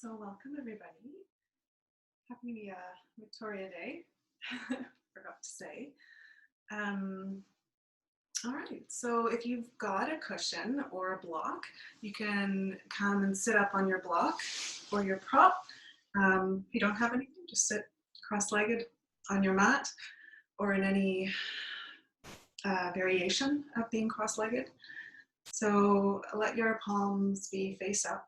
So welcome everybody. Happy Victoria Day. Forgot to say. All right, so if you've got a cushion or a block, you can come and sit up on your block or your prop. If you don't have anything, just sit cross-legged on your mat or in any variation of being cross-legged. So let your palms be face up.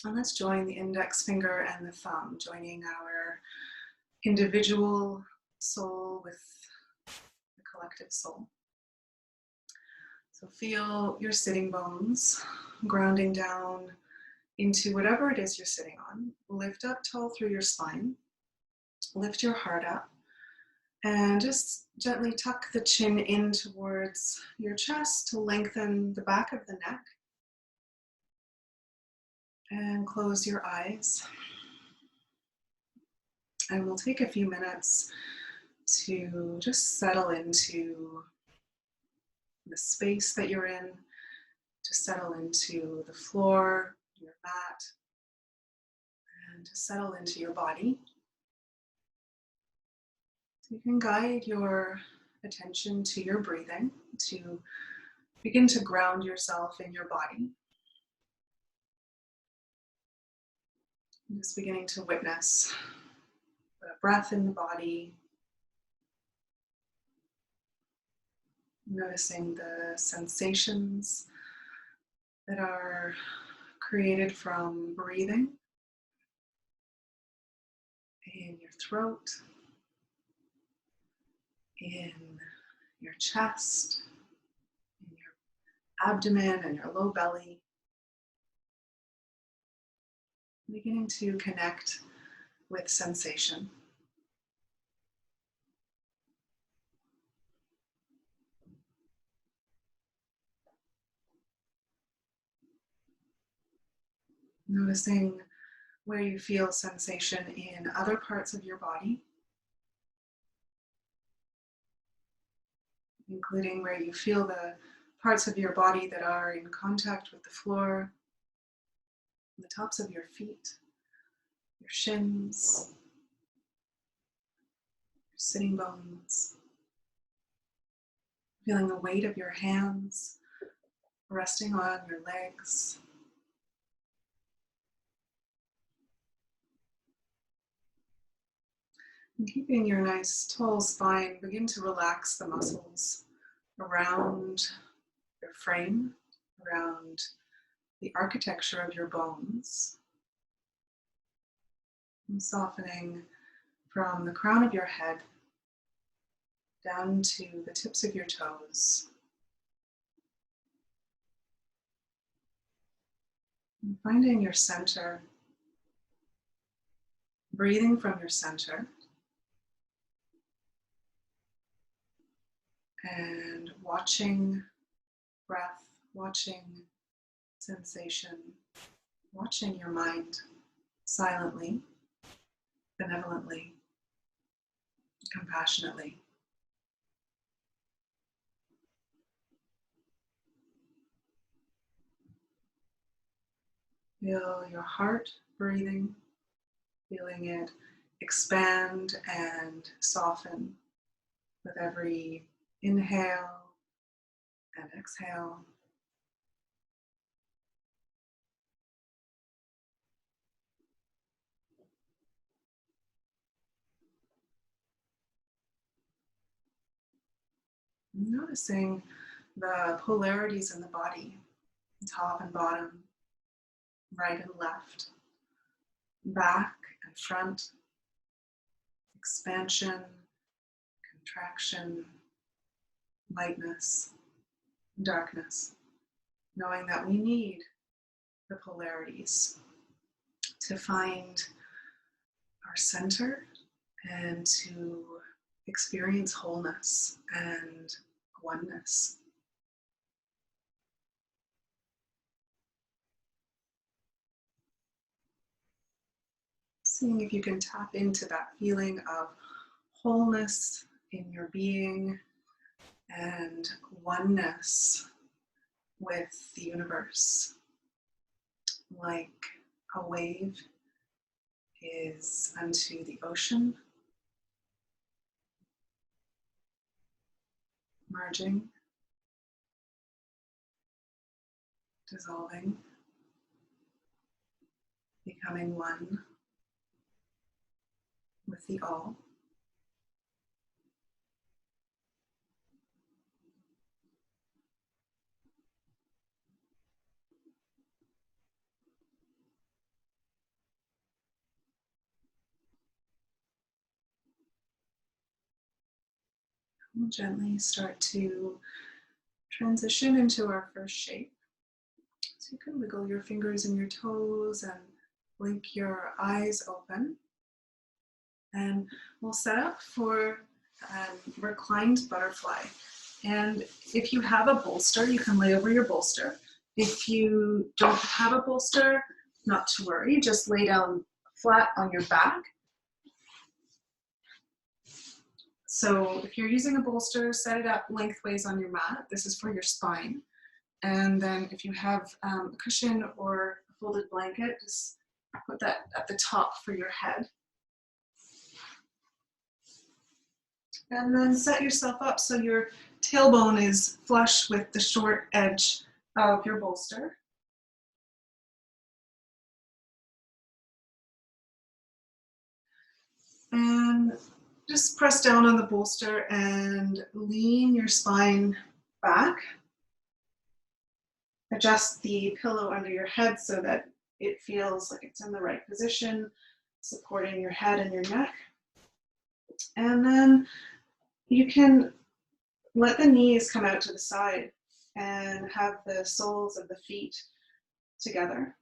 And let's join the index finger and the thumb, joining our individual soul with the collective soul. So feel your sitting bones grounding down into whatever it is you're sitting on. Lift up tall through your spine. Lift your heart up. And just gently tuck the chin in towards your chest to lengthen the back of the neck. And close your eyes. And we'll take a few minutes to just settle into the space that you're in, to settle into the floor, your mat, and to settle into your body. So you can guide your attention to your breathing, to begin to ground yourself in your body. Just beginning to witness the breath in the body, noticing the sensations that are created from breathing in your throat, in your chest, in your abdomen and your low belly. Beginning to connect with sensation. Noticing where you feel sensation in other parts of your body, including where you feel the parts of your body that are in contact with the floor, the tops of your feet, your shins, your sitting bones, feeling the weight of your hands resting on your legs. And keeping your nice tall spine, begin to relax the muscles around your frame, around the architecture of your bones. And softening from the crown of your head down to the tips of your toes. And finding your center, breathing from your center, and watching breath, watching sensation, watching your mind silently, benevolently, compassionately. Feel your heart breathing, feeling it expand and soften with every inhale and exhale. Noticing the polarities in the body, top and bottom, right and left, back and front, expansion, contraction, lightness, darkness, knowing that we need the polarities to find our center and to experience wholeness and oneness. Seeing if you can tap into that feeling of wholeness in your being and oneness with the universe, like a wave is unto the ocean, merging, dissolving, becoming one with the all. We'll gently start to transition into our first shape. So you can wiggle your fingers and your toes and blink your eyes open. And we'll set up for reclined butterfly. And if you have a bolster, you can lay over your bolster. If you don't have a bolster, not to worry, just lay down flat on your back. So if you're using a bolster, set it up lengthways on your mat. This is for your spine. And then if you have a cushion or a folded blanket, just put that at the top for your head. And then set yourself up so your tailbone is flush with the short edge of your bolster. And just press down on the bolster and lean your spine back. Adjust the pillow under your head so that it feels like it's in the right position, supporting your head and your neck. And then you can let the knees come out to the side and have the soles of the feet together.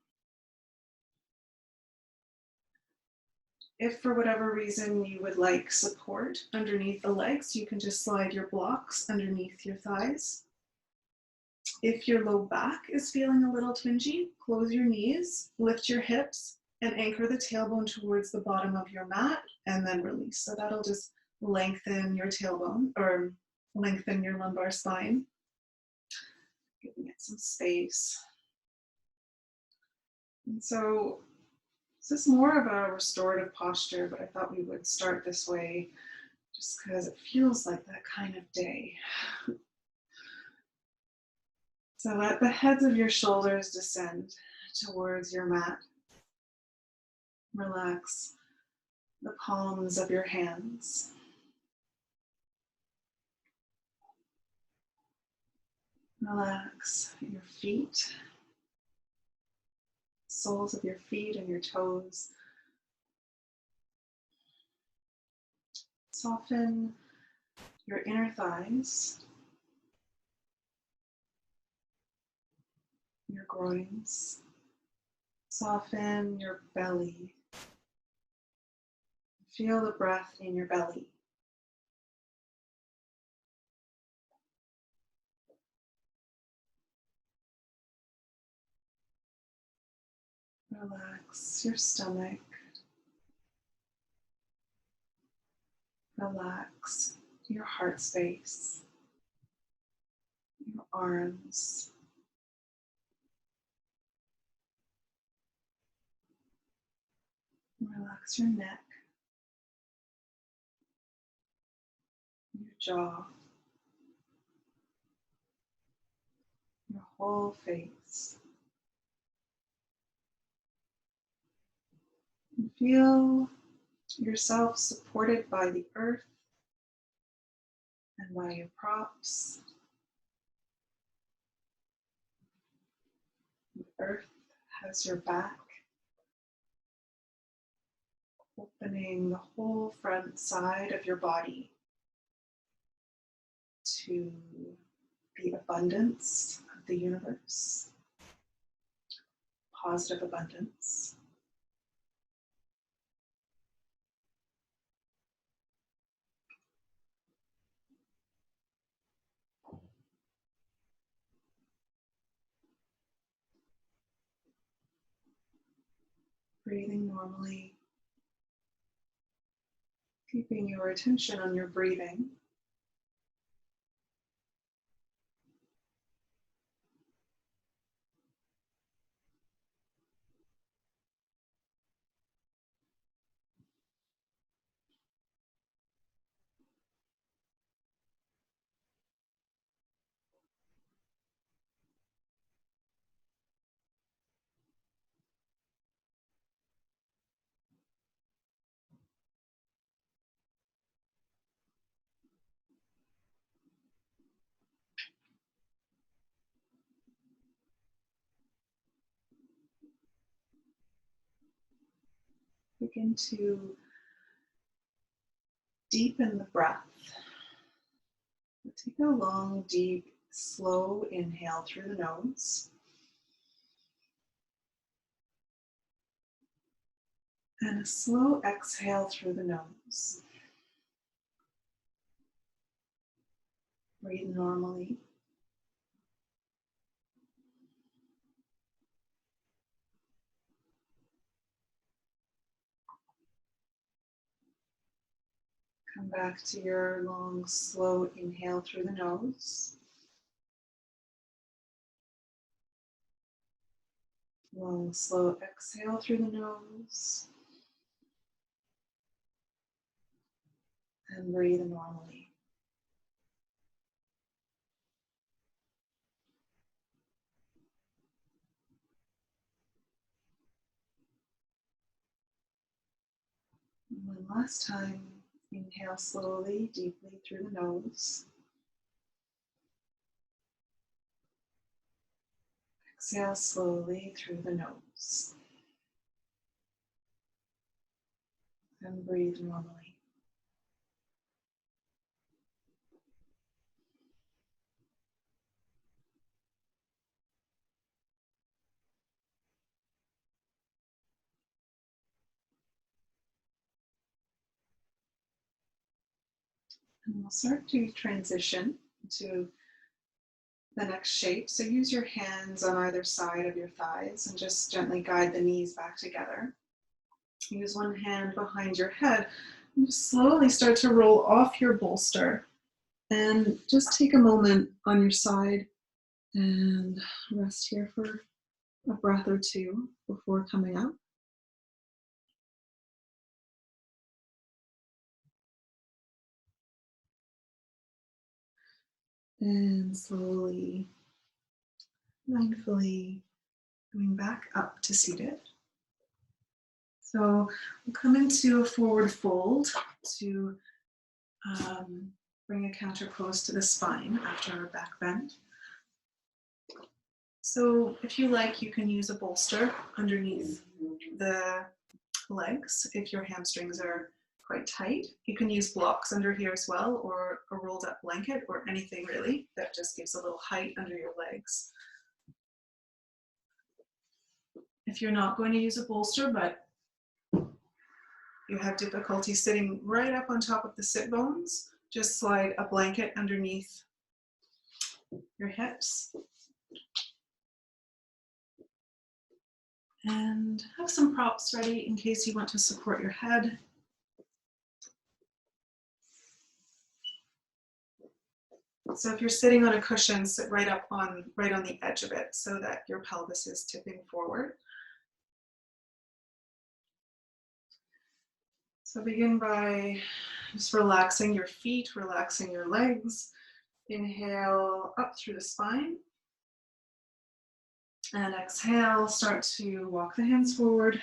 If for whatever reason you would like support underneath the legs, you can just slide your blocks underneath your thighs. If your low back is feeling a little twingy, close your knees, lift your hips, and anchor the tailbone towards the bottom of your mat, and then release. So that'll just lengthen your tailbone, or lengthen your lumbar spine, giving it some space. And so this is more of a restorative posture, but I thought we would start this way just because it feels like that kind of day. So let the heads of your shoulders descend towards your mat. Relax the palms of your hands. Relax your feet, soles of your feet and your toes. Soften your inner thighs, your groins. Soften your belly. Feel the breath in your belly. Relax your stomach. Relax your heart space, your arms. Relax your neck, your jaw, your whole face. And feel yourself supported by the earth and by your props. The earth has your back, opening the whole front side of your body to the abundance of the universe, positive abundance. Breathing normally, keeping your attention on your breathing. Begin to deepen the breath. Take a long, deep, slow inhale through the nose. And a slow exhale through the nose. Breathe normally. Come back to your long, slow inhale through the nose. Long, slow exhale through the nose. And breathe normally. And one last time, inhale slowly, deeply through the nose. Exhale slowly through the nose. And breathe normally. And we'll start to transition to the next shape. So use your hands on either side of your thighs and just gently guide the knees back together. Use one hand behind your head and just slowly start to roll off your bolster. And just take a moment on your side and rest here for a breath or two before coming up. And slowly, mindfully coming back up to seated. So we'll come into a forward fold to bring a counter pose to the spine after our back bend. So if you like, you can use a bolster underneath the legs if your hamstrings are quite tight. You can use blocks under here as well, or a rolled up blanket, or anything really that just gives a little height under your legs. If you're not going to use a bolster, but you have difficulty sitting right up on top of the sit bones, just slide a blanket underneath your hips. And have some props ready in case you want to support your head. So if you're sitting on a cushion, sit right on the edge of it so that your pelvis is tipping forward. So begin by just relaxing your feet, relaxing your legs. Inhale up through the spine. And exhale, start to walk the hands forward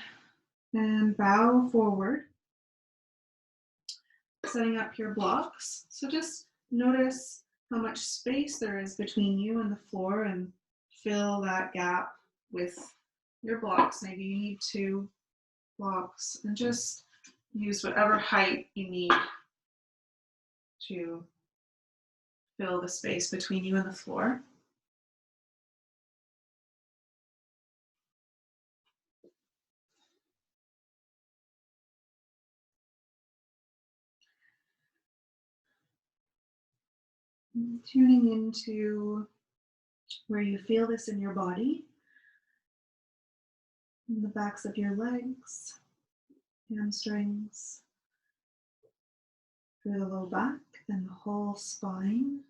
and bow forward. Setting up your blocks. So just notice how much space there is between you and the floor and fill that gap with your blocks. Maybe you need 2 blocks and just use whatever height you need to fill the space between you and the floor. And tuning into where you feel this in your body, in the backs of your legs, hamstrings, through the low back and the whole spine.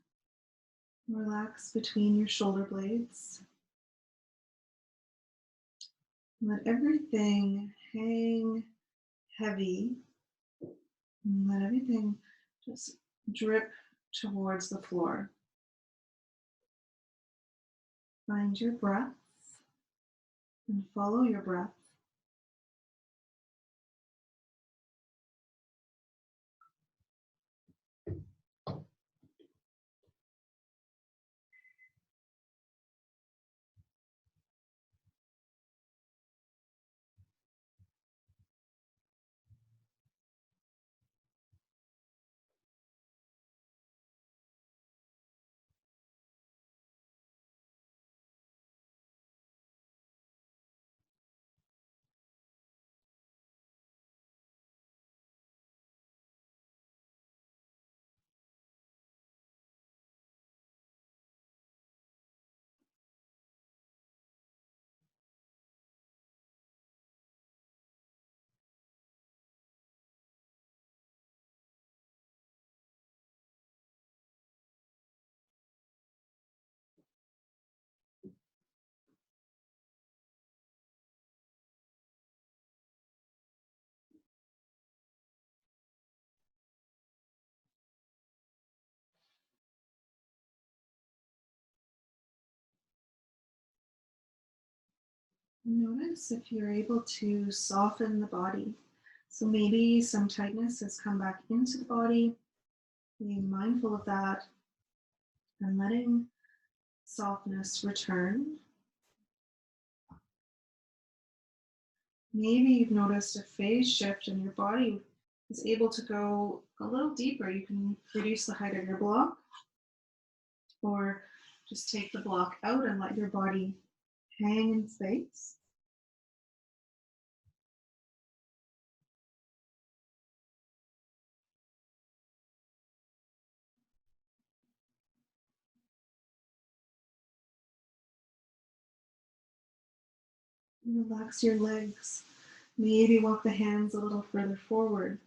Relax between your shoulder blades. Let everything hang heavy. And let everything just drip towards the floor. Find your breath and follow your breath. Notice if you're able to soften the body. So maybe some tightness has come back into the body. Being mindful of that and letting softness return. Maybe you've noticed a phase shift and your body is able to go a little deeper. You can reduce the height of your block or just take the block out and let your body hang in space. Relax your legs. Maybe walk the hands a little further forward.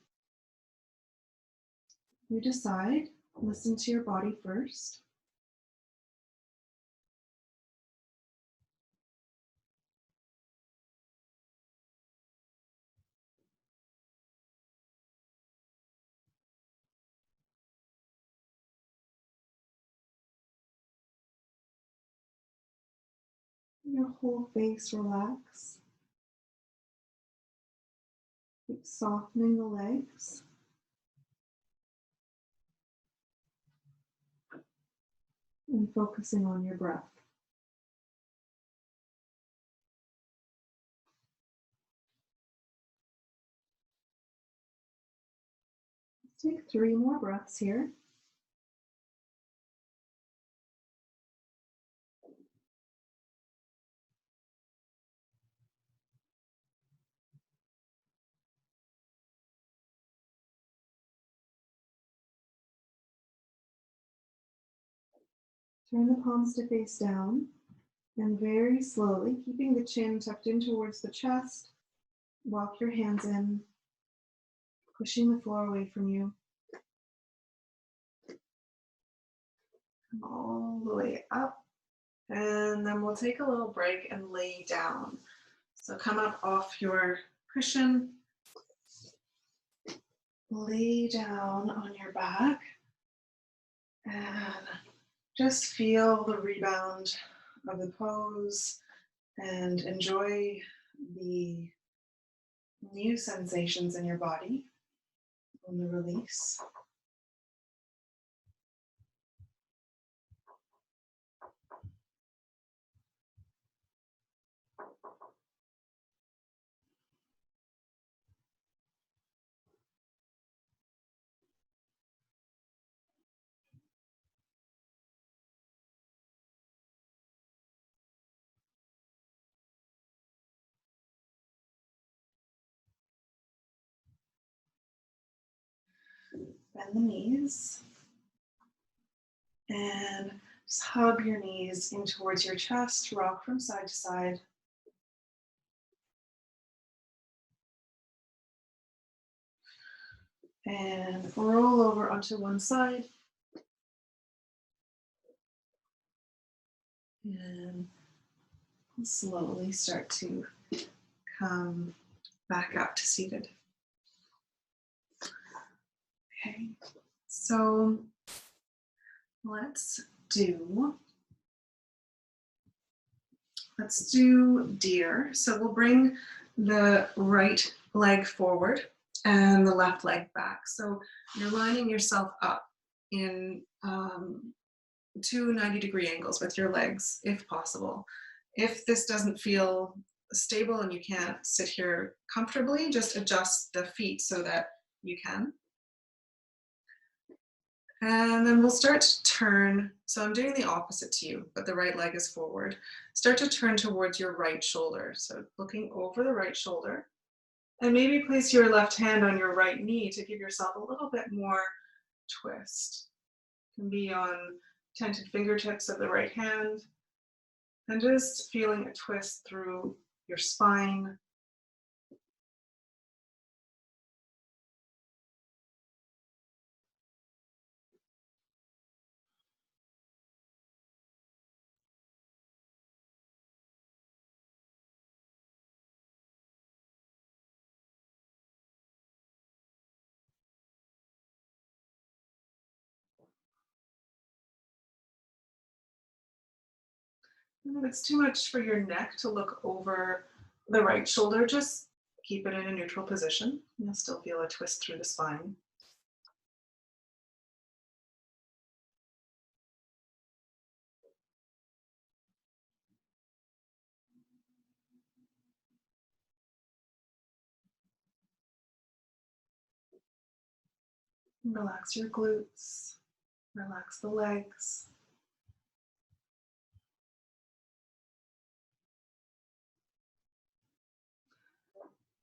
You decide, listen to your body first. Your whole face relax. Keep softening the legs. And focusing on your breath. Let's take 3 more breaths here. Turn the palms to face down and very slowly, keeping the chin tucked in towards the chest, walk your hands in, pushing the floor away from you. Come all the way up. And then we'll take a little break and lay down. So come up off your cushion, lay down on your back, and just feel the rebound of the pose and enjoy the new sensations in your body on the release. Bend the knees and just hug your knees in towards your chest, rock from side to side. And roll over onto one side. And slowly start to come back up to seated. Okay, so let's do deer. So we'll bring the right leg forward and the left leg back. So you're lining yourself up in 2 90-degree angles with your legs, if possible. If this doesn't feel stable and you can't sit here comfortably, just adjust the feet so that you can. And then we'll start to turn. So I'm doing the opposite to you, but the right leg is forward. Start to turn towards your right shoulder. So looking over the right shoulder. And maybe place your left hand on your right knee to give yourself a little bit more twist. It can be on tented fingertips of the right hand. And just feeling a twist through your spine. And if it's too much for your neck to look over the right shoulder, just keep it in a neutral position. You'll still feel a twist through the spine. Relax your glutes, relax the legs.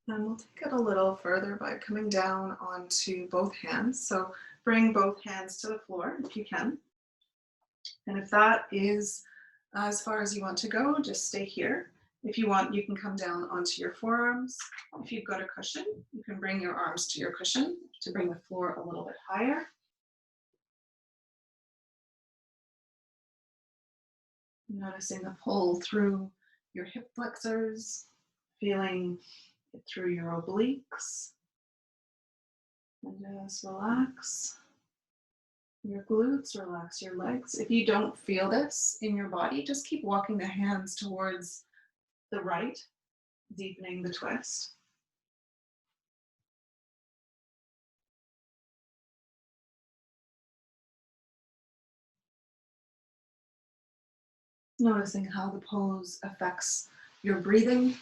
And we'll take it a little further by coming down onto both hands. So bring both hands to the floor if you can. And if that is as far as you want to go, just stay here. If you want, you can come down onto your forearms. If you've got a cushion, you can bring your arms to your cushion to bring the floor a little bit higher. Noticing the pull through your hip flexors, feeling it through your obliques. And just relax your glutes, relax your legs. If you don't feel this in your body, just keep walking the hands towards the right, deepening the twist. Noticing how the pose affects your breathing.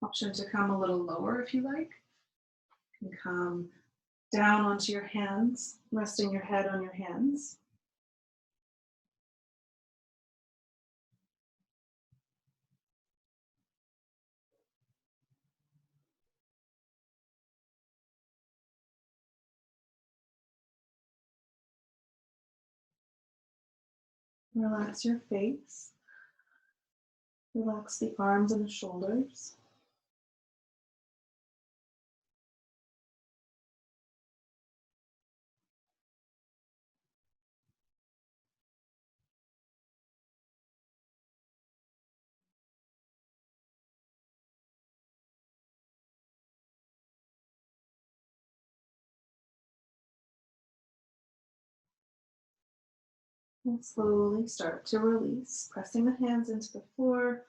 Option to come a little lower if you like. You can come down onto your hands, resting your head on your hands. Relax your face. Relax the arms and the shoulders. And slowly start to release, pressing the hands into the floor.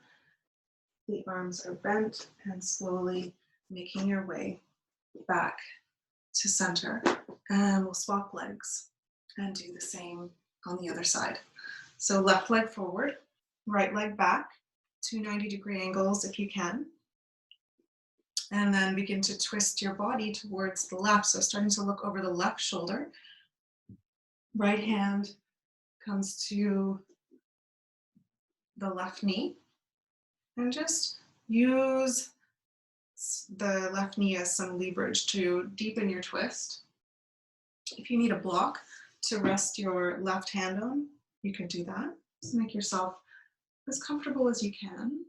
The arms are bent and slowly making your way back to center. And we'll swap legs and do the same on the other side. So left leg forward, right leg back, 290-degree angles if you can. And then begin to twist your body towards the left. So starting to look over the left shoulder. Right hand comes to the left knee. And just use the left knee as some leverage to deepen your twist. If you need a block to rest your left hand on, you can do that. Just make yourself as comfortable as you can.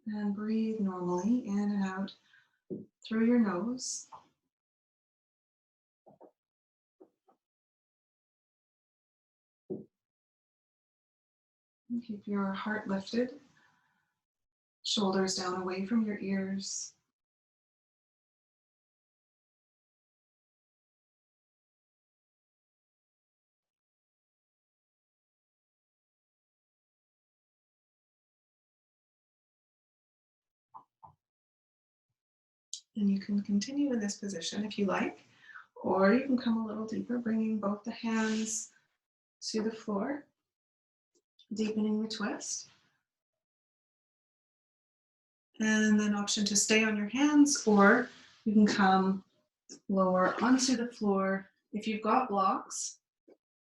And breathe normally in and out through your nose. And keep your heart lifted, shoulders down away from your ears. And you can continue in this position if you like, or you can come a little deeper, bringing both the hands to the floor, deepening the twist. And then option to stay on your hands, or you can come lower onto the floor. If you've got blocks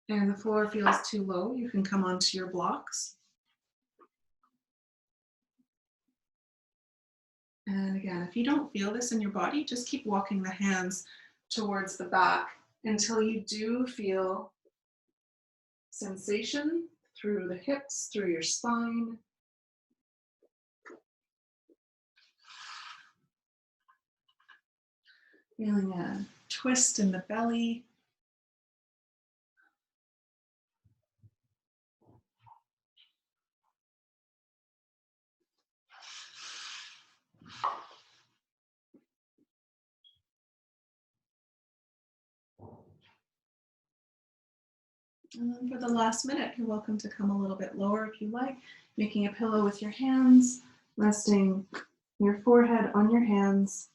and the floor feels too low, you can come onto your blocks. And again, if you don't feel this in your body, just keep walking the hands towards the back until you do feel sensation through the hips, through your spine. Feeling a twist in the belly. And then for the last minute, you're welcome to come a little bit lower if you like, making a pillow with your hands, resting your forehead on your hands.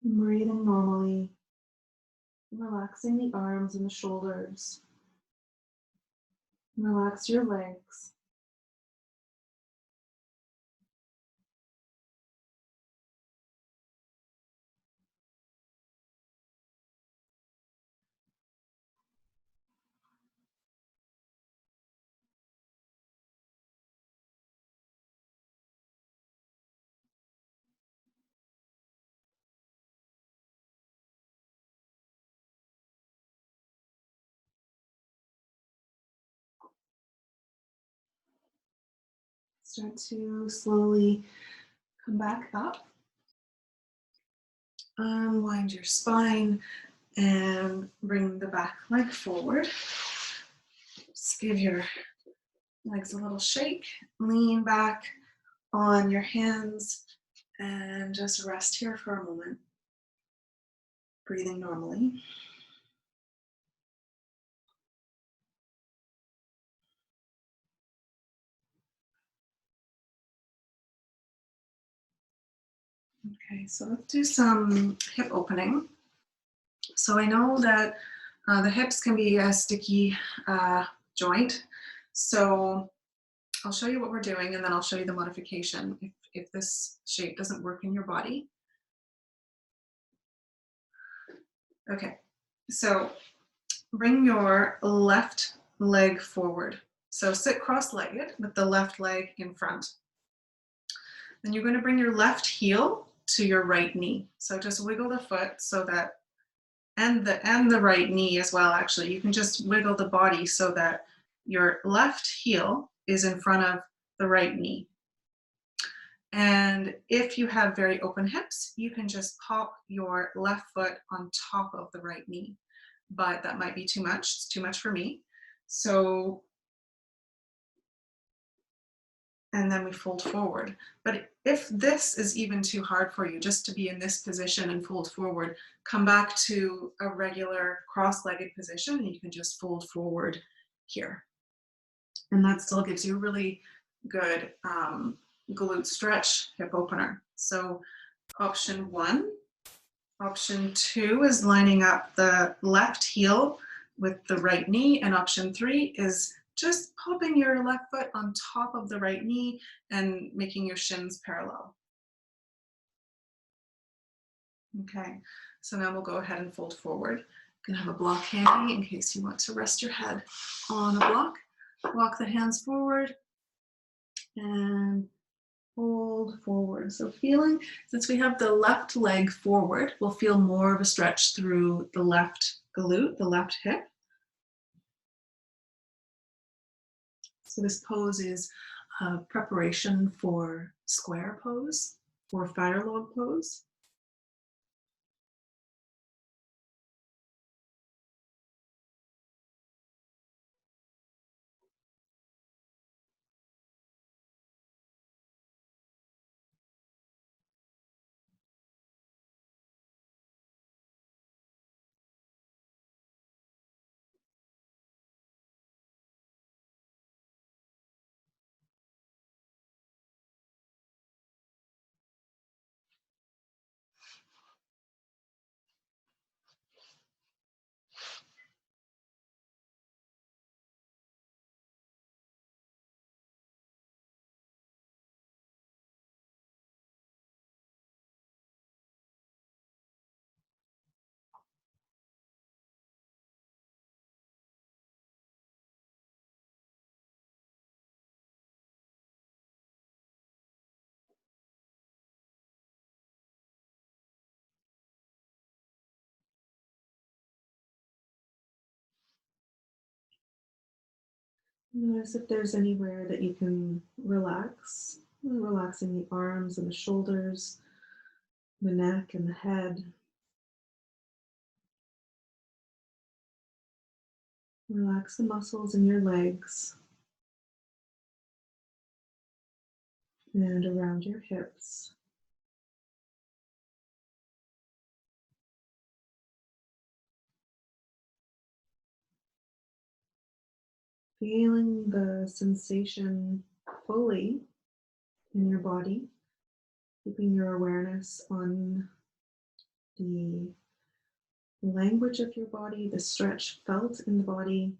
Breathing normally, relaxing the arms and the shoulders. Relax your legs. Start to slowly come back up. Unwind your spine and bring the back leg forward. Just give your legs a little shake. Lean back on your hands and just rest here for a moment. Breathing normally. Okay, so let's do some hip opening. So I know that the hips can be a sticky joint. So I'll show you what we're doing and then I'll show you the modification if this shape doesn't work in your body. Okay, so bring your left leg forward. So sit cross-legged with the left leg in front. Then you're going to bring your left heel to your right knee. So just wiggle the foot so that, and the right knee as well, actually. You can just wiggle the body so that your left heel is in front of the right knee. And if you have very open hips, you can just pop your left foot on top of the right knee. But that might be too much. It's too much for me. So, and then we fold forward. But if this is even too hard for you, just to be in this position and fold forward, come back to a regular cross-legged position and you can just fold forward here. And that still gives you a really good glute stretch hip opener. So option 1. Option 2 is lining up the left heel with the right knee, and option 3 is just popping your left foot on top of the right knee and making your shins parallel. Okay, so now we'll go ahead and fold forward. You can have a block handy in case you want to rest your head on a block. Walk the hands forward and fold forward. So feeling, since we have the left leg forward, we'll feel more of a stretch through the left glute, the left hip. So this pose is preparation for square pose or fire log pose. Notice if there's anywhere that you can relax, relaxing the arms and the shoulders, the neck and the head. Relax the muscles in your legs. and around your hips. Feeling the sensation fully in your body, keeping your awareness on the language of your body, the stretch felt in the body.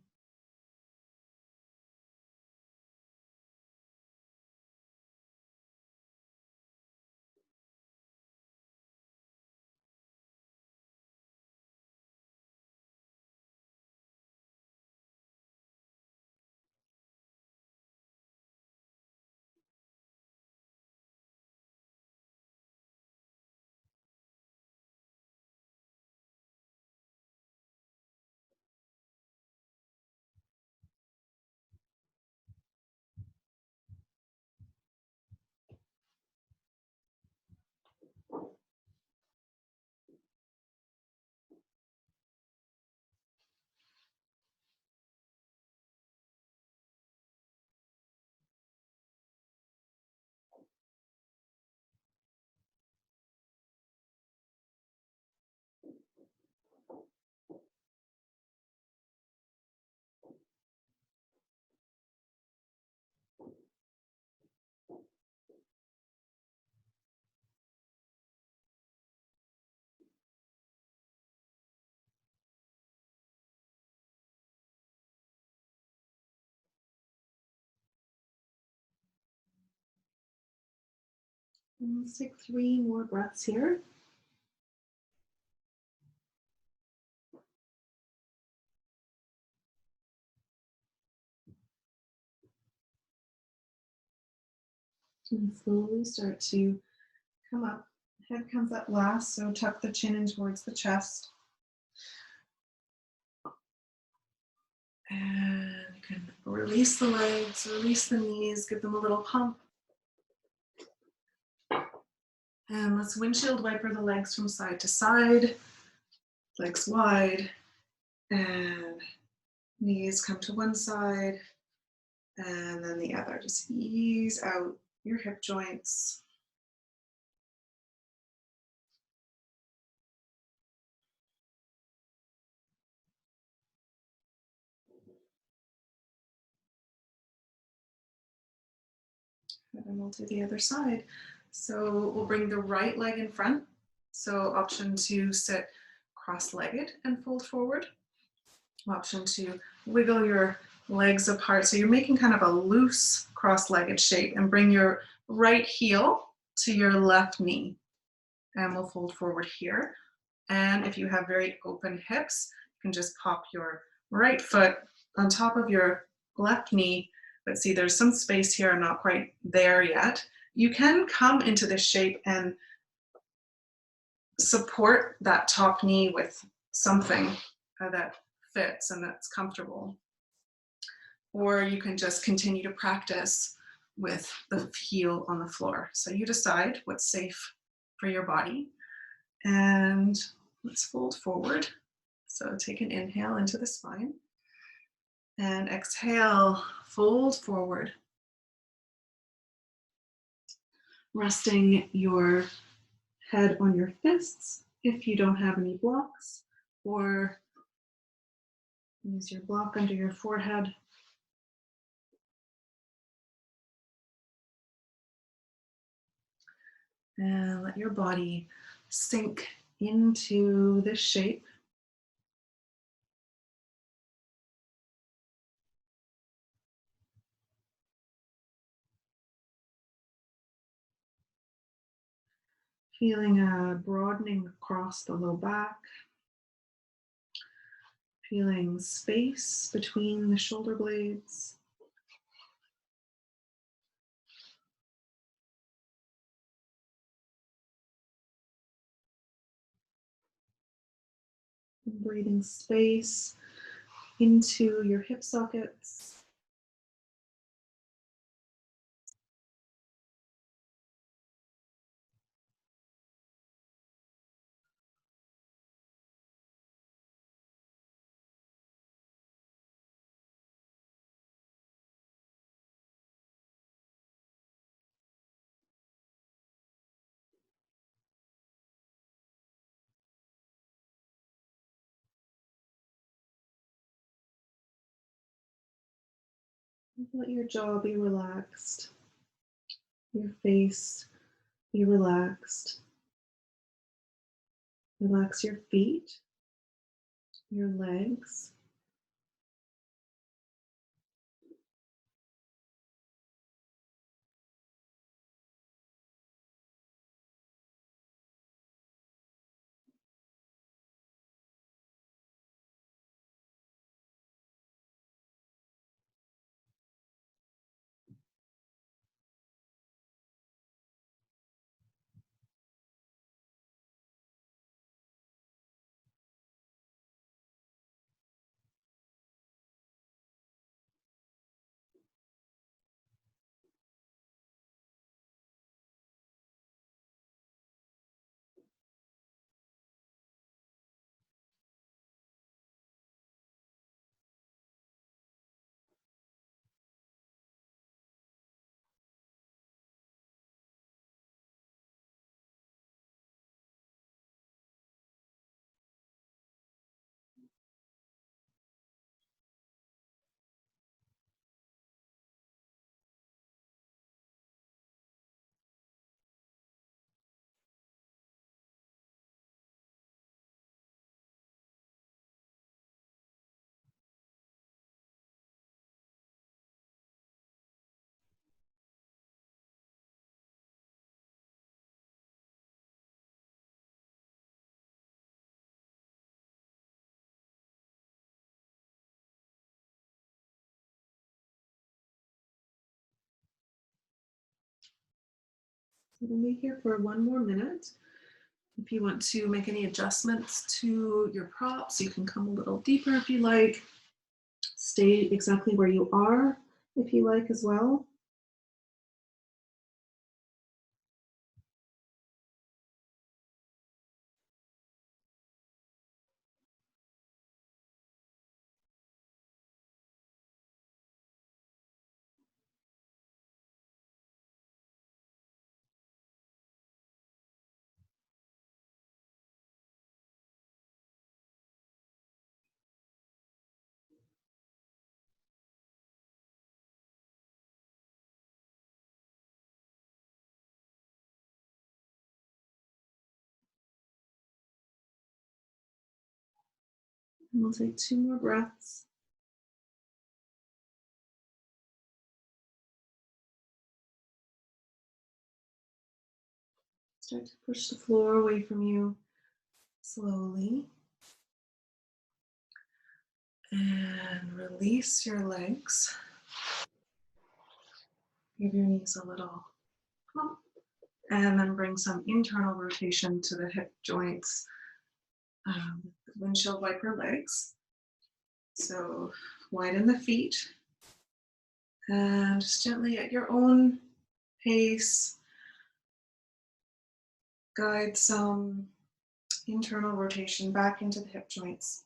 And let's take 3 more breaths here. And slowly start to come up. Head comes up last, so tuck the chin in towards the chest. And you can release the legs, release the knees, give them a little pump. And let's windshield wiper the legs from side to side, legs wide, and knees come to one side, and then the other. Just ease out your hip joints. And then we'll do the other side. So we'll bring the right leg in front. So option 2, sit cross-legged and fold forward. Option 2, wiggle your legs apart. So you're making kind of a loose cross-legged shape, and bring your right heel to your left knee. And we'll fold forward here. And if you have very open hips, you can just pop your right foot on top of your left knee. But see, there's some space here. I'm not quite there yet. You can come into this shape and support that top knee with something that fits and that's comfortable. Or you can just continue to practice with the heel on the floor. So you decide what's safe for your body. And let's fold forward. So take an inhale into the spine. And exhale, fold forward. Resting your head on your fists if you don't have any blocks, or use your block under your forehead. And let your body sink into this shape. Feeling a broadening across the low back. Feeling space between the shoulder blades. Breathing space into your hip sockets. Let your jaw be relaxed, your face be relaxed. Relax your feet, your legs. We'll be here for one more minute. If you want to make any adjustments to your props, you can come a little deeper if you like. Stay exactly where you are if you like as well. And we'll take 2 more breaths. Start to push the floor away from you slowly. And release your legs. Give your knees a little pump. And then bring some internal rotation to the hip joints. Windshield wiper legs. So widen the feet. And just gently at your own pace, guide some internal rotation back into the hip joints.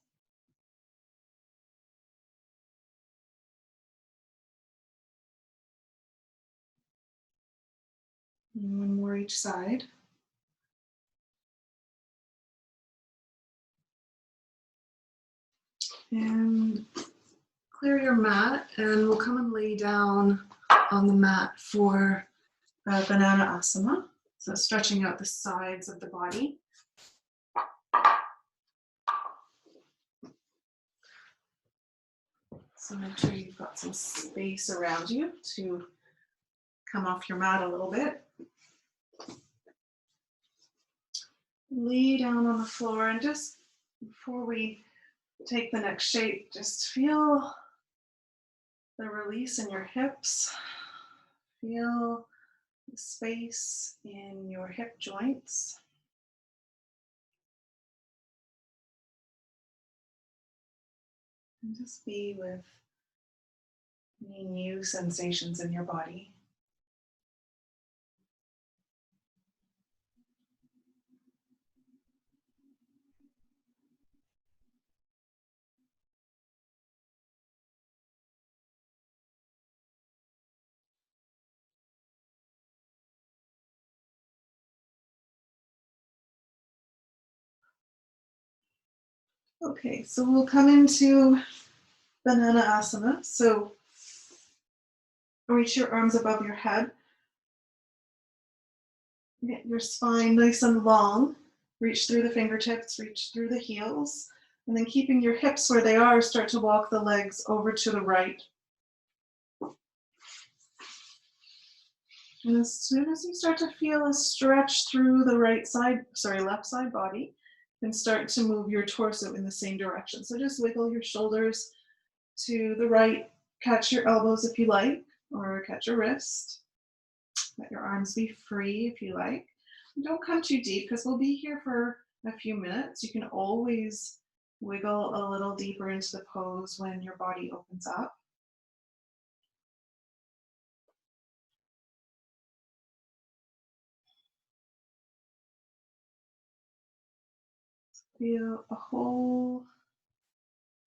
And 1 more each side. And clear your mat, and we'll come and lay down on the mat for banana asana. So stretching out the sides of the body. So make sure you've got some space around you to come off your mat a little bit. Lay down on the floor, and just before we take the next shape, just feel the release in your hips. Feel the space in your hip joints. And just be with any new sensations in your body. Okay, so we'll come into banana asana. So Reach your arms above your head. Get your spine nice and long. Reach through the fingertips, reach through the heels. And then keeping your hips where they are, start to walk the legs over to the right. And as soon as you start to feel a stretch through the left side body, then start to move your torso in the same direction. So just wiggle your shoulders to the right, catch your elbows if you like, or catch your wrist. Let your arms be free if you like. And don't come too deep because we'll be here for a few minutes. You can always wiggle a little deeper into the pose when your body opens up. Feel a whole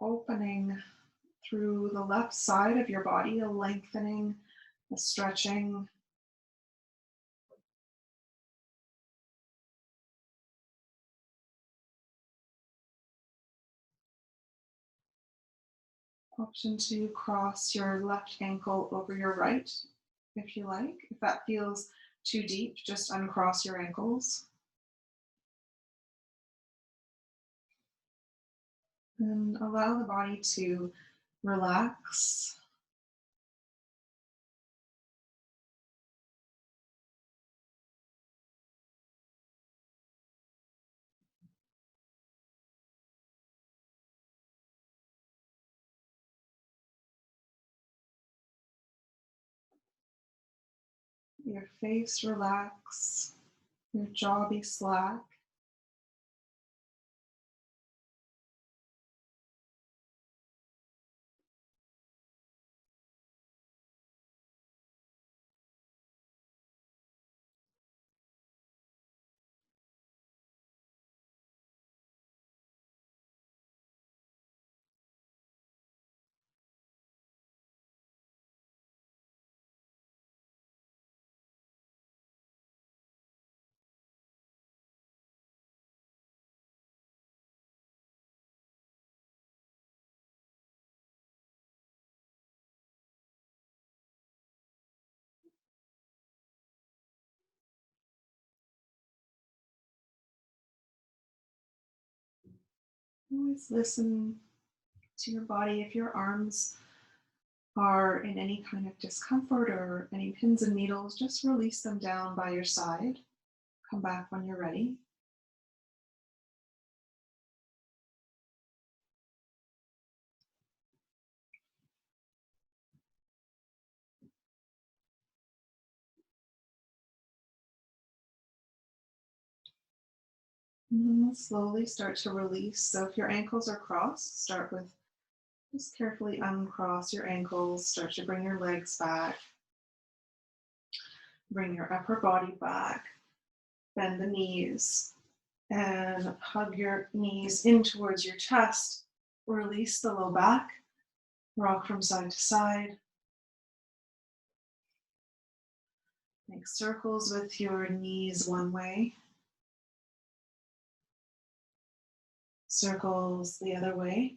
opening through the left side of your body, a lengthening, a stretching. Option to cross your left ankle over your right, if you like. If that feels too deep, just uncross your ankles. And allow the body to relax. Your face relax, your jaw be slack. Always listen to your body. If your arms are in any kind of discomfort or any pins and needles, just release them down by your side. Come back when you're ready. And then slowly start to release. So if your ankles are crossed, start with just carefully uncross your ankles. Start to bring your legs back. Bring your upper body back. Bend the knees and hug your knees in towards your chest. Release the low back. Rock from side to side. Make circles with your knees one way. Circles the other way.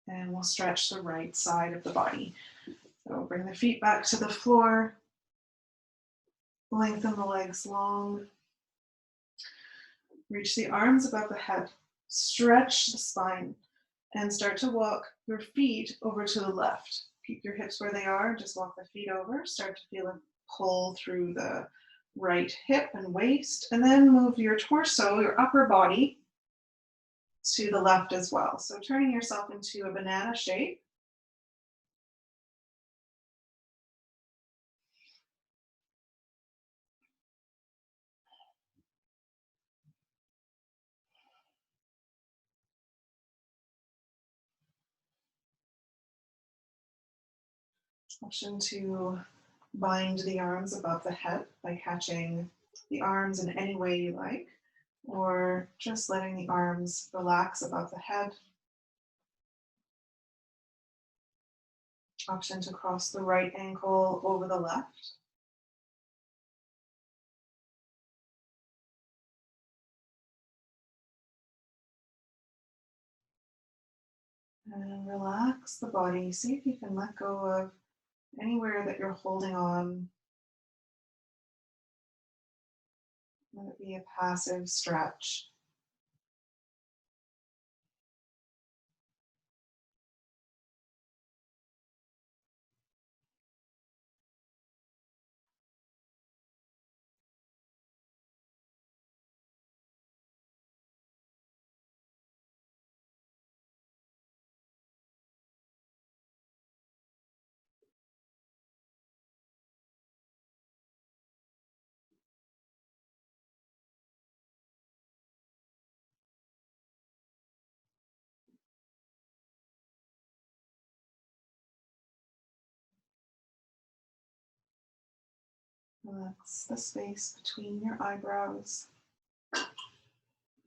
And we'll stretch the right side of the body. So bring the feet back to the floor. Lengthen the legs long. Reach the arms above the head. Stretch the spine and start to walk your feet over to the left. Keep your hips where they are. Just walk the feet over. Start to feel a pull through the right hip and waist. And then move your torso, your upper body, to the left as well. So turning yourself into a banana shape. Option to bind the arms above the head by catching the arms in any way you like, or just letting the arms relax above the head. Option to cross the right ankle over the left. And relax the body. See if you can let go of anywhere that you're holding on. Let it be a passive stretch. Relax the space between your eyebrows.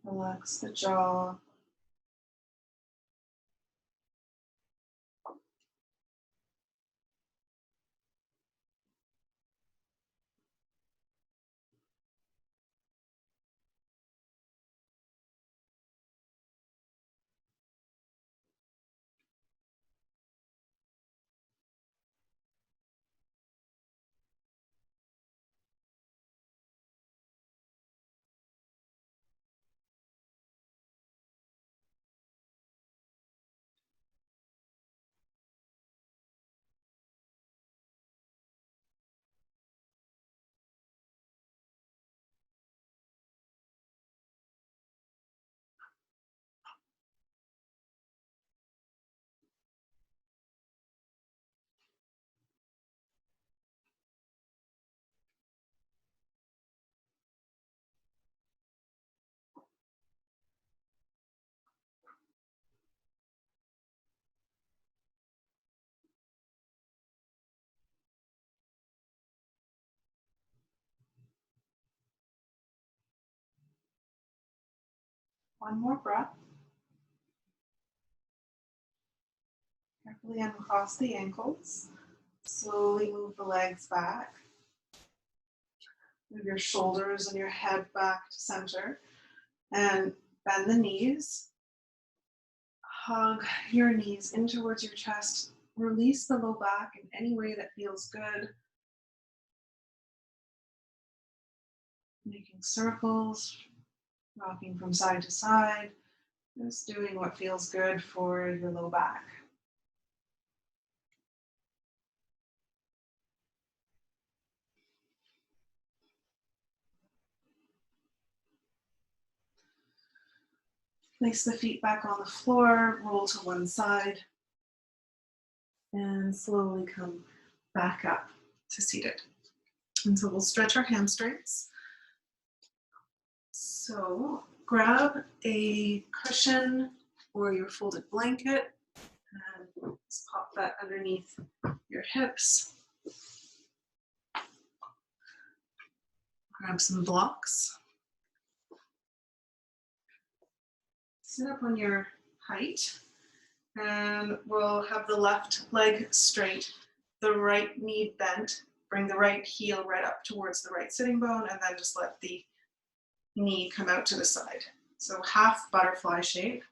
Relax the jaw. One more breath. Carefully uncross the ankles. Slowly move the legs back. Move your shoulders and your head back to center. And bend the knees. Hug your knees in towards your chest. Release the low back in any way that feels good. Making circles, rocking from side to side. Just doing what feels good for your low back. Place the feet back on the floor, roll to one side, and slowly come back up to seated. And so we'll stretch our hamstrings. So grab a cushion or your folded blanket and just pop that underneath your hips. Grab some blocks. Sit up on your height and we'll have the left leg straight, the right knee bent. Bring the right heel right up towards the right sitting bone and then just let the knee come out to the side. So half butterfly shape.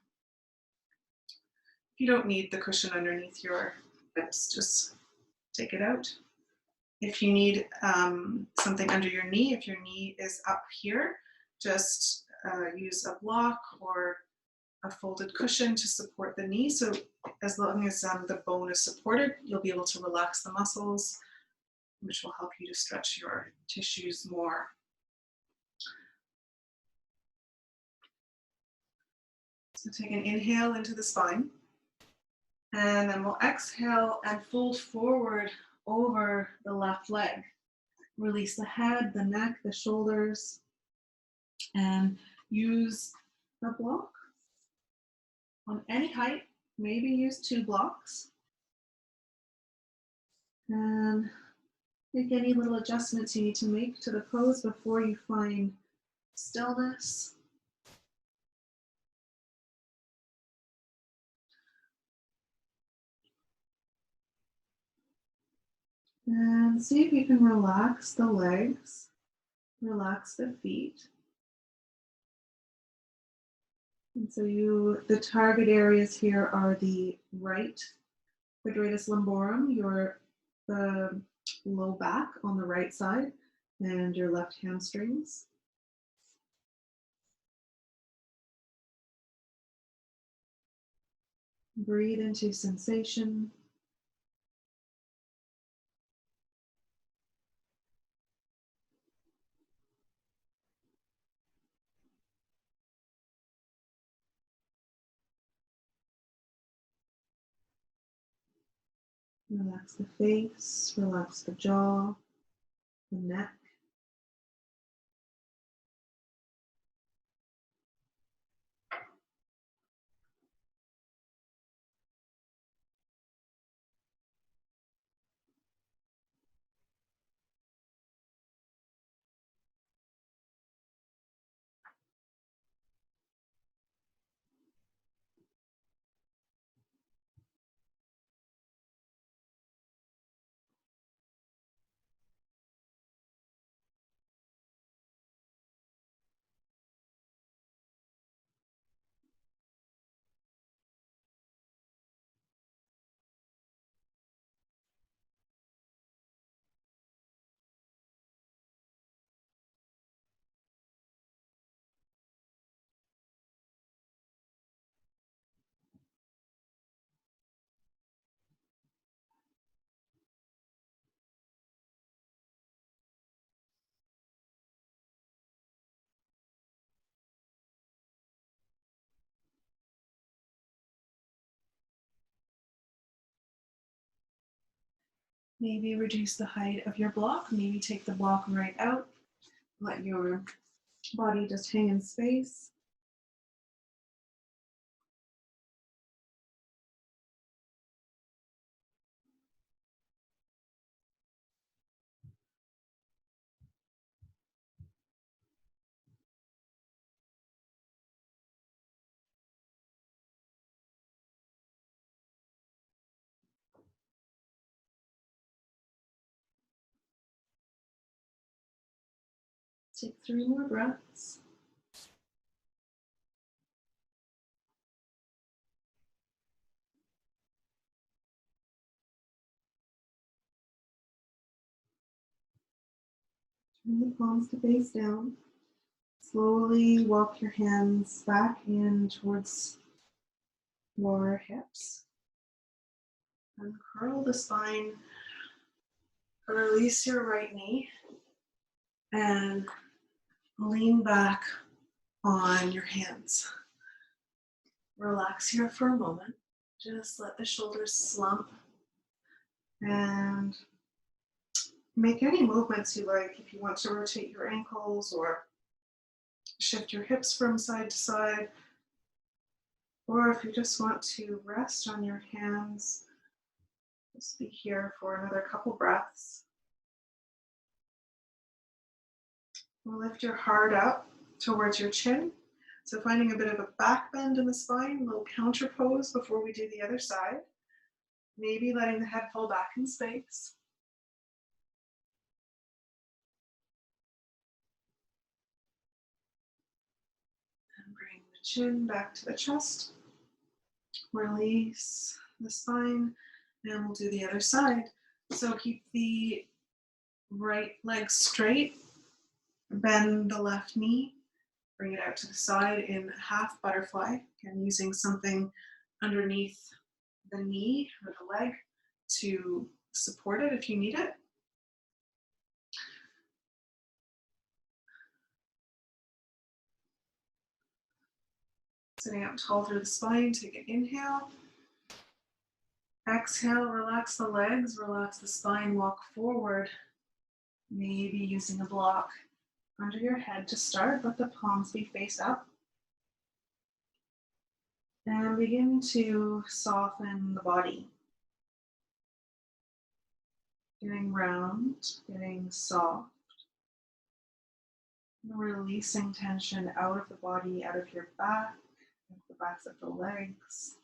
If you don't need the cushion underneath your hips, just take it out. If you need something under your knee, if your knee is up here, just use a block or a folded cushion to support the knee. So as long as the bone is supported, you'll be able to relax the muscles, which will help you to stretch your tissues more. So take an inhale into the spine, and then we'll exhale and fold forward over the left leg. Release the head, the neck, the shoulders, and use the block on any height. Maybe use 2 blocks. And make any little adjustments you need to make to the pose before you find stillness. And see if you can relax the legs, relax the feet. And so the target areas here are the right quadratus lumborum, the low back on the right side, and your left hamstrings. Breathe into sensation. Relax the face, relax the jaw, the neck. Maybe reduce the height of your block. Maybe take the block right out. Let your body just hang in space. Take 3 more breaths. Turn the palms to face down. Slowly walk your hands back in towards your hips. And curl the spine. Release your right knee. And lean back on your hands. Relax here for a moment. Just let the shoulders slump. And make any movements you like. If you want to rotate your ankles or shift your hips from side to side, or if you just want to rest on your hands, just be here for another couple breaths. We'll lift your heart up towards your chin. So finding a bit of a back bend in the spine, a little counter pose before we do the other side. Maybe letting the head fall back in space. And bring the chin back to the chest. Release the spine, and we'll do the other side. So keep the right leg straight, bend the left knee, bring it out to the side in half butterfly, and using something underneath the knee or the leg to support it if you need it. Sitting up tall through the spine, take an inhale. Exhale, relax the legs, relax the spine, walk forward. Maybe using a block under your head to start, let the palms be face up. And begin to soften the body. Getting round, getting soft. Releasing tension out of the body, out of your back, out of the backs of the legs.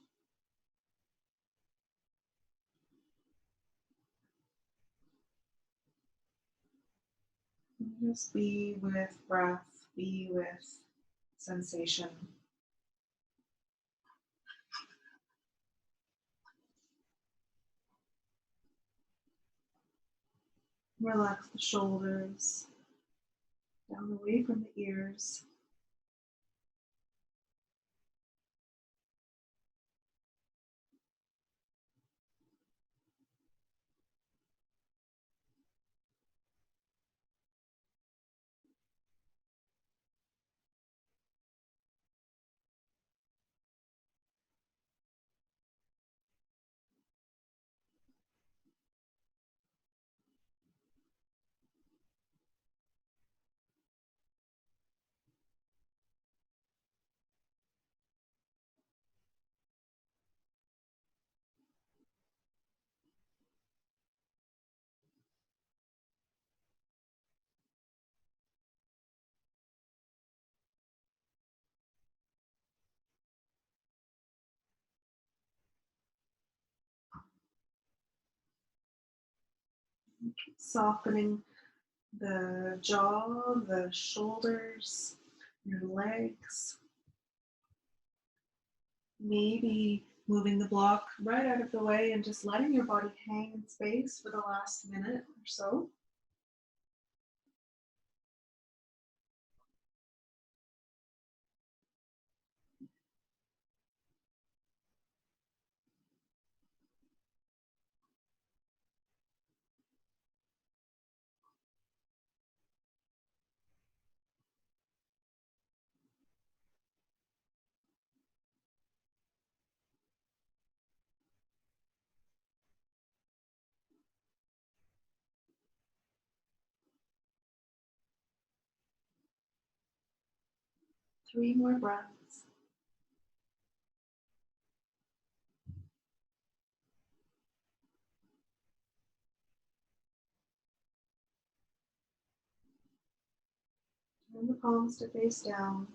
Just be with breath, be with sensation. Relax the shoulders, down away from the ears. Softening the jaw, the shoulders, your legs. Maybe moving the block right out of the way and just letting your body hang in space for the last minute or so. Three more breaths. Turn the palms to face down.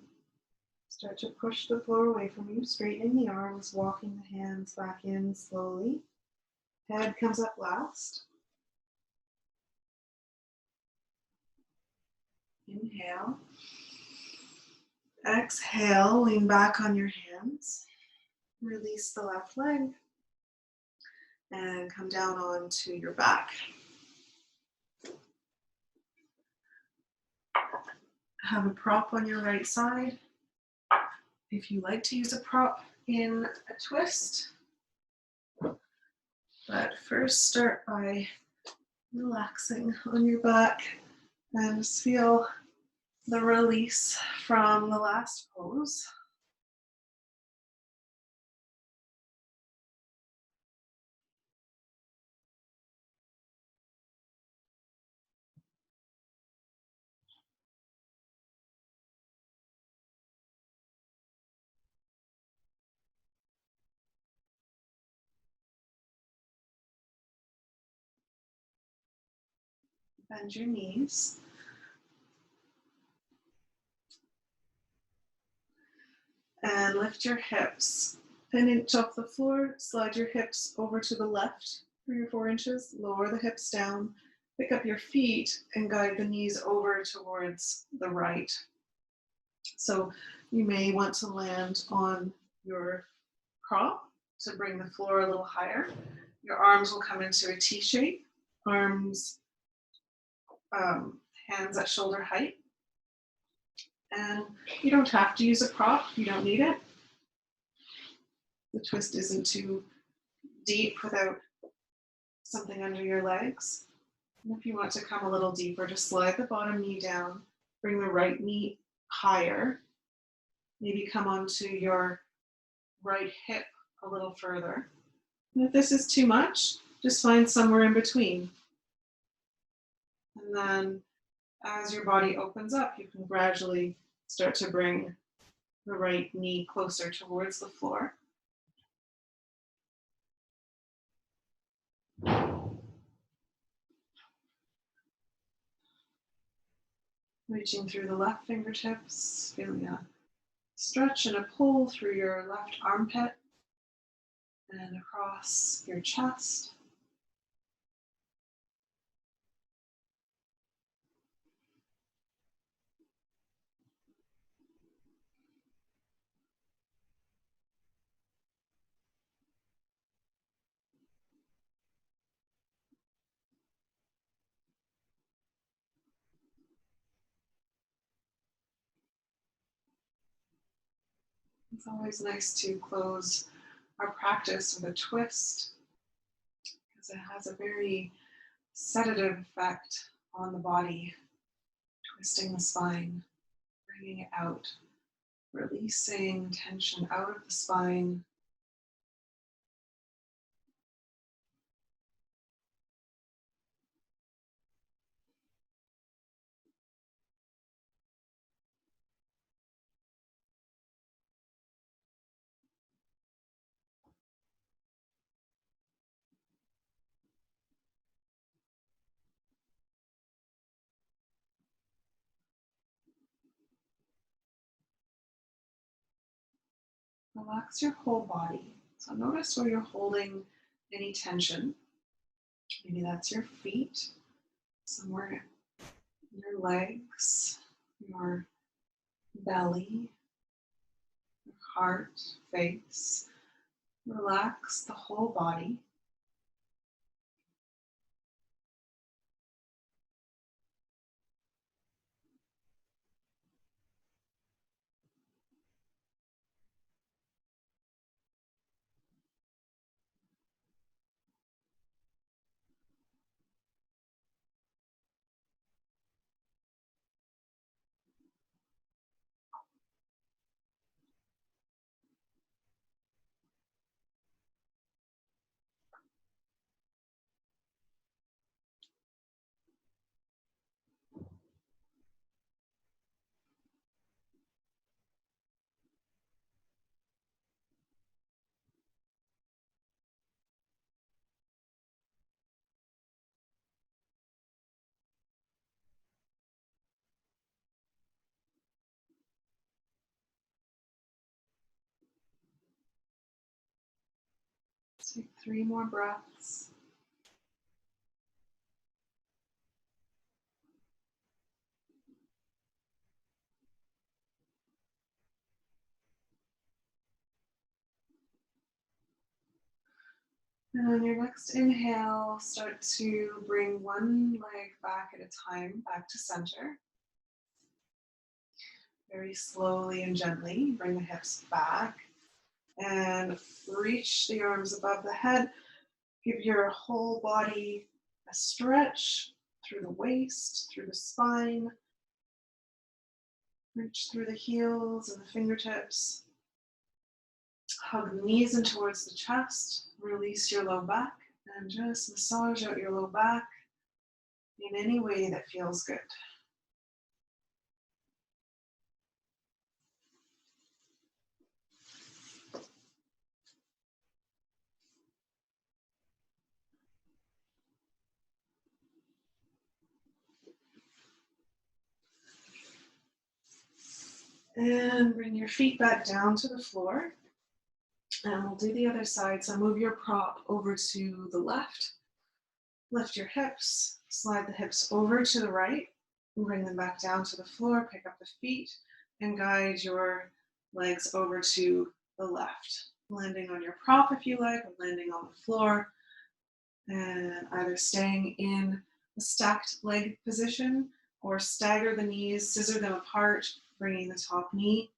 Start to push the floor away from you, straightening the arms, walking the hands back in slowly. Head comes up last. Inhale. Exhale, lean back on your hands. Release the left leg and come down onto your back. Have a prop on your right side. If you like to use a prop in a twist, but first start by relaxing on your back and just feel the release from the last pose. Bend your knees. And lift your hips. An inch off the floor, slide your hips over to the left 3 or 4 inches, lower the hips down, pick up your feet and guide the knees over towards the right. So you may want to land on your prop to bring the floor a little higher. Your arms will come into a T shape, arms, hands at shoulder height. And you don't have to use a prop, you don't need it. The twist isn't too deep without something under your legs. And if you want to come a little deeper, just slide the bottom knee down, bring the right knee higher, maybe come onto your right hip a little further. And if this is too much, just find somewhere in between. And then as your body opens up, you can gradually start to bring the right knee closer towards the floor. Reaching through the left fingertips, feeling a stretch and a pull through your left armpit and across your chest. It's always nice to close our practice with a twist because it has a very sedative effect on the body, twisting the spine, bringing it out, releasing tension out of the spine. Relax your whole body. So notice where you're holding any tension. Maybe that's your feet, somewhere in your legs, your belly, your heart, face. Relax the whole body. Take 3 more breaths. And on your next inhale, start to bring one leg back at a time, back to center. Very slowly and gently, bring the hips back and reach the arms above the head. Give your whole body a stretch through the waist, through the spine. Reach through the heels and the fingertips. Hug the knees in towards the chest. Release your low back and just massage out your low back in any way that feels good. And bring your feet back down to the floor. And we'll do the other side. So move your prop over to the left. Lift your hips. Slide the hips over to the right. Bring them back down to the floor. Pick up the feet and guide your legs over to the left. Landing on your prop if you like, or landing on the floor. And either staying in a stacked leg position or stagger the knees, scissor them apart, bringing the top knee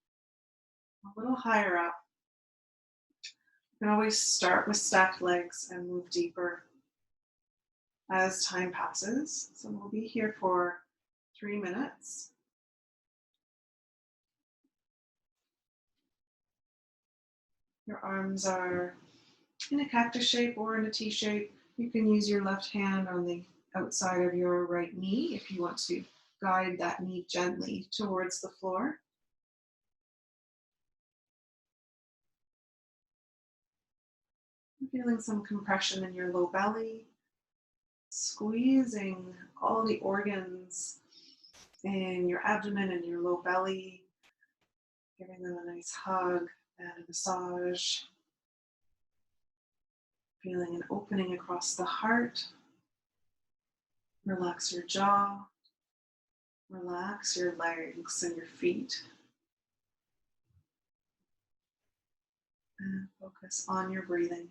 a little higher up. You can always start with stacked legs and move deeper as time passes. So we'll be here for 3 minutes. Your arms are in a cactus shape or in a T shape. You can use your left hand on the outside of your right knee if you want to guide that knee gently towards the floor. Feeling some compression in your low belly, squeezing all the organs in your abdomen and your low belly, giving them a nice hug and a massage. Feeling an opening across the heart. Relax your jaw. Relax your legs and your feet. And focus on your breathing.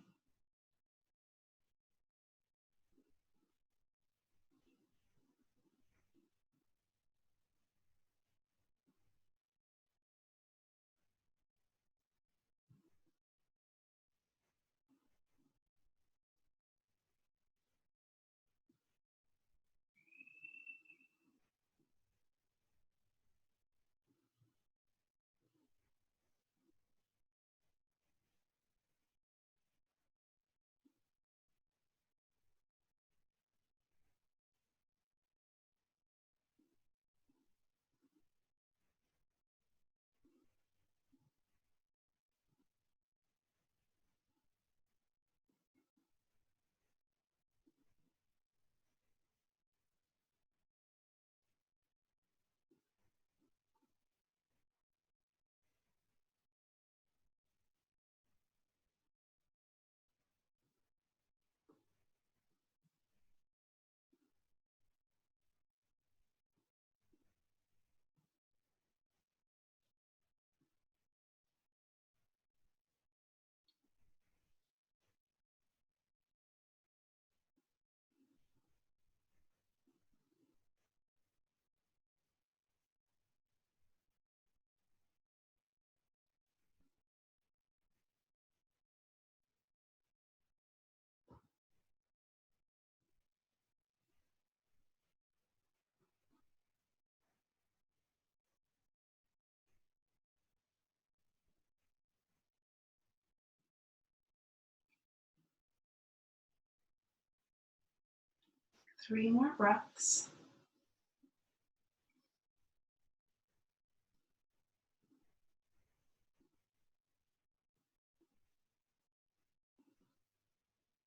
3 more breaths.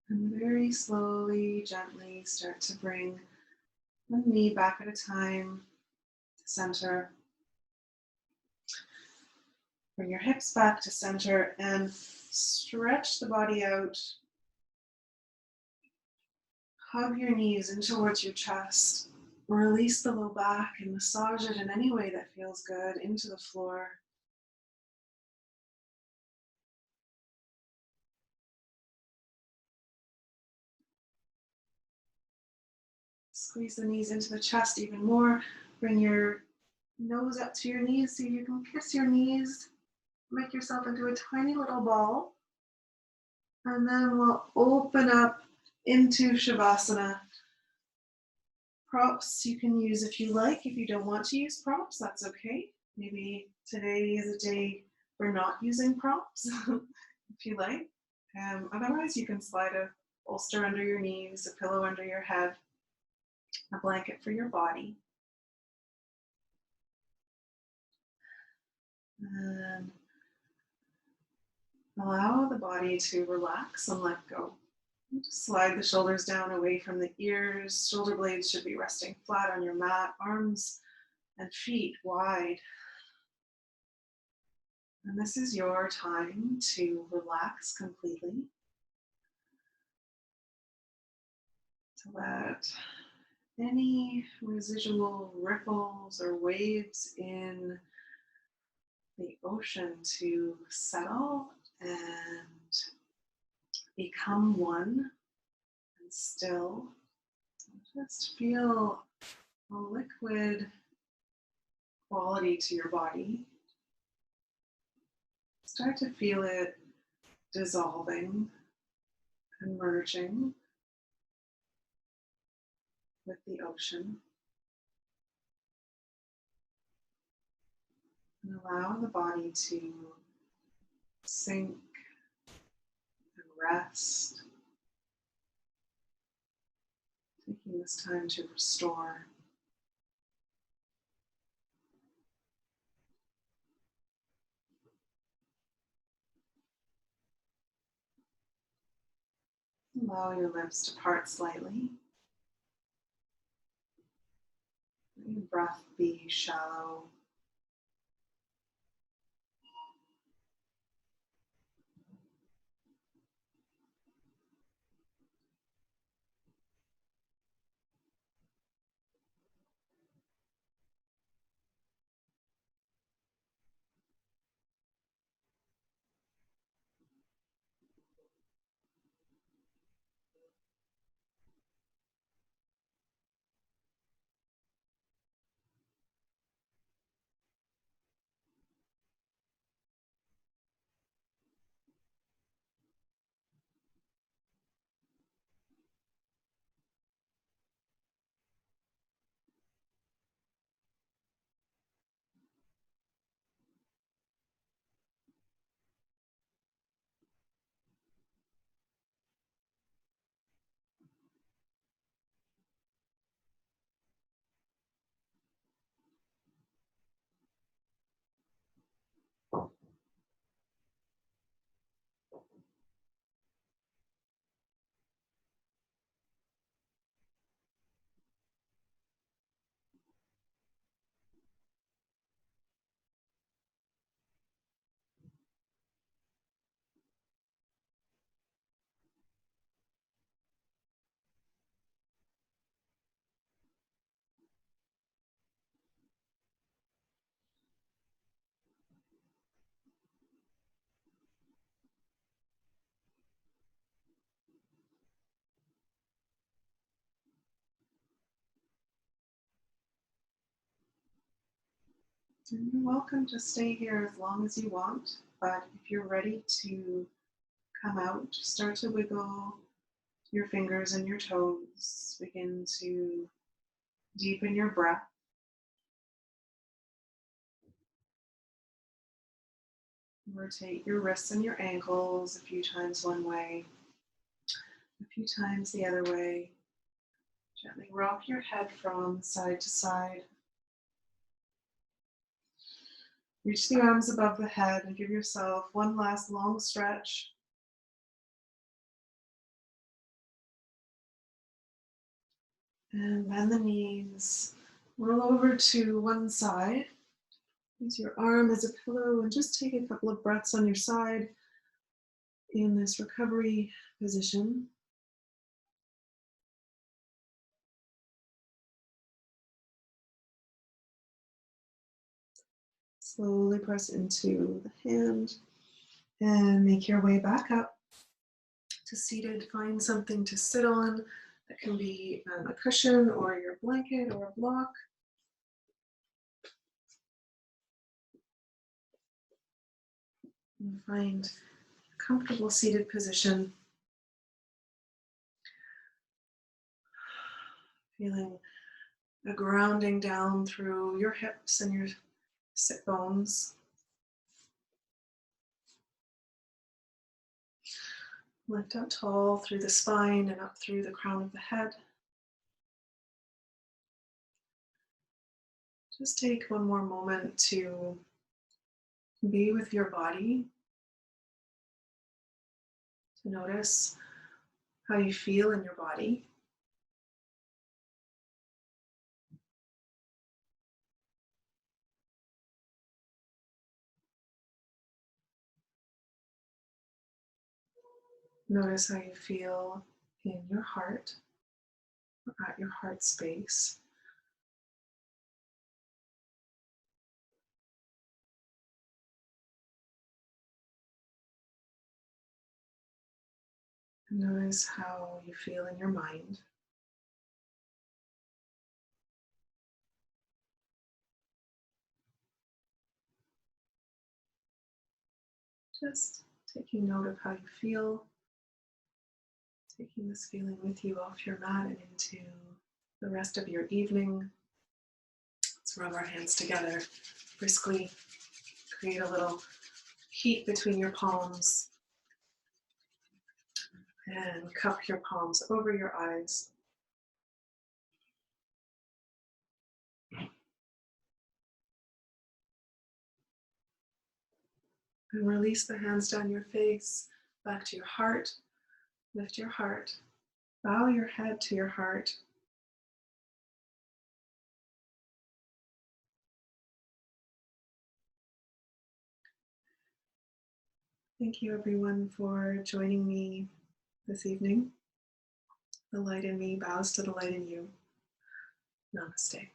And very slowly, gently start to bring one knee back at a time to center. Bring your hips back to center and stretch the body out. Hug your knees in towards your chest. Release the low back and massage it in any way that feels good into the floor. Squeeze the knees into the chest even more. Bring your nose up to your knees so you can kiss your knees. Make yourself into a tiny little ball. And then we'll open up into Shavasana. Props you can use if you like. If you don't want to use props, that's okay. Maybe today is a day for not using props, if you like. Otherwise, you can slide a bolster under your knees, a pillow under your head, a blanket for your body. And allow the body to relax and let go. Just slide the shoulders down away from the ears. Shoulder blades should be resting flat on your mat, arms and feet wide. And this is your time to relax completely. To let any residual ripples or waves in the ocean to settle and become one and still. Just feel a liquid quality to your body. Start to feel it dissolving and merging with the ocean. And allow the body to sink and rest, taking this time to restore. Allow your lips to part slightly. Let your breath be shallow. And you're welcome to stay here as long as you want, but if you're ready to come out, just start to wiggle your fingers and your toes. Begin to deepen your breath. Rotate your wrists and your ankles a few times one way, a few times the other way. Gently rock your head from side to side. Reach the arms above the head and give yourself one last long stretch. And bend the knees. Roll over to one side. Use your arm as a pillow and just take a couple of breaths on your side in this recovery position. Slowly press into the hand and make your way back up to seated. Find something to sit on. That can be a cushion or your blanket or a block. And find a comfortable seated position. Feeling a grounding down through your hips and your sit bones. Lift up tall through the spine and up through the crown of the head. Just take one more moment to be with your body, to notice how you feel in your body. Notice how you feel in your heart, or at your heart space. And notice how you feel in your mind. Just taking note of how you feel, taking this feeling with you off your mat and into the rest of your evening. Let's rub our hands together briskly, create a little heat between your palms, and cup your palms over your eyes. And release the hands down your face, back to your heart. Lift your heart. Bow your head to your heart. Thank you, everyone, for joining me this evening. The light in me bows to the light in you. Namaste.